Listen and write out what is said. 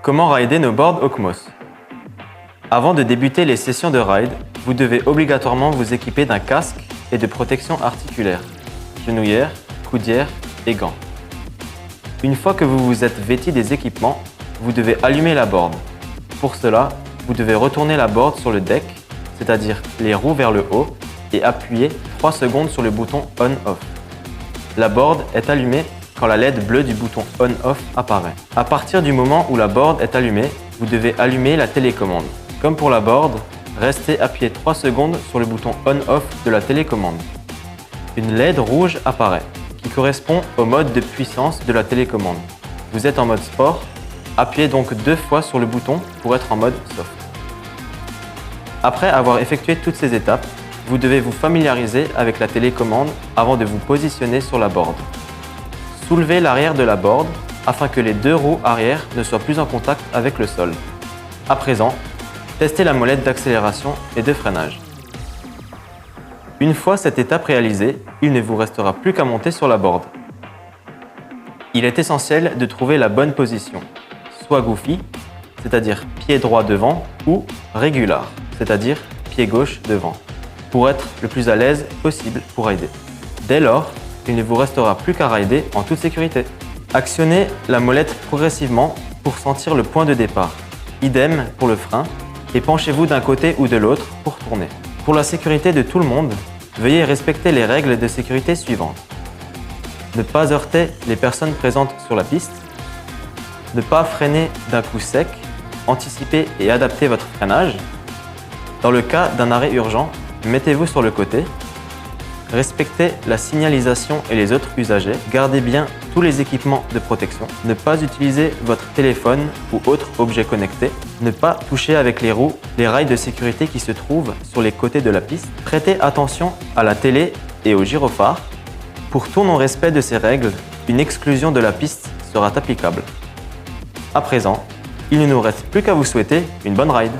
Comment rider nos boards Okmos? Avant de débuter les sessions de ride, vous devez obligatoirement vous équiper d'un casque et de protection articulaire, genouillère, coudière et gants. Une fois que vous vous êtes vêti des équipements, vous devez allumer la board. Pour cela, vous devez retourner la board sur le deck, c'est-à-dire les roues vers le haut, et appuyer 3 secondes sur le bouton On-Off. La board est allumée quand la LED bleue du bouton On-Off apparaît. À partir du moment où la board est allumée, vous devez allumer la télécommande. Comme pour la board, restez appuyé 3 secondes sur le bouton On-Off de la télécommande. Une LED rouge apparaît, qui correspond au mode de puissance de la télécommande. Vous êtes en mode sport, appuyez donc 2 fois sur le bouton pour être en mode soft. Après avoir effectué toutes ces étapes, vous devez vous familiariser avec la télécommande avant de vous positionner sur la board. Soulevez l'arrière de la board afin que les 2 roues arrière ne soient plus en contact avec le sol. À présent, testez la molette d'accélération et de freinage. Une fois cette étape réalisée, il ne vous restera plus qu'à monter sur la board. Il est essentiel de trouver la bonne position, soit goofy, c'est-à-dire pied droit devant, ou regular, c'est-à-dire pied gauche devant, pour être le plus à l'aise possible pour rider. Dès lors, il ne vous restera plus qu'à rider en toute sécurité. Actionnez la molette progressivement pour sentir le point de départ. Idem pour le frein et penchez-vous d'un côté ou de l'autre pour tourner. Pour la sécurité de tout le monde, veuillez respecter les règles de sécurité suivantes. Ne pas heurter les personnes présentes sur la piste, ne pas freiner d'un coup sec, anticiper et adapter votre freinage. Dans le cas d'un arrêt urgent, mettez-vous sur le côté. Respectez la signalisation et les autres usagers. Gardez bien tous les équipements de protection. Ne pas utiliser votre téléphone ou autre objet connecté. Ne pas toucher avec les roues les rails de sécurité qui se trouvent sur les côtés de la piste. Prêtez attention à la télé et au gyrophare. Pour tout non-respect de ces règles, une exclusion de la piste sera applicable. À présent, il ne nous reste plus qu'à vous souhaiter une bonne ride.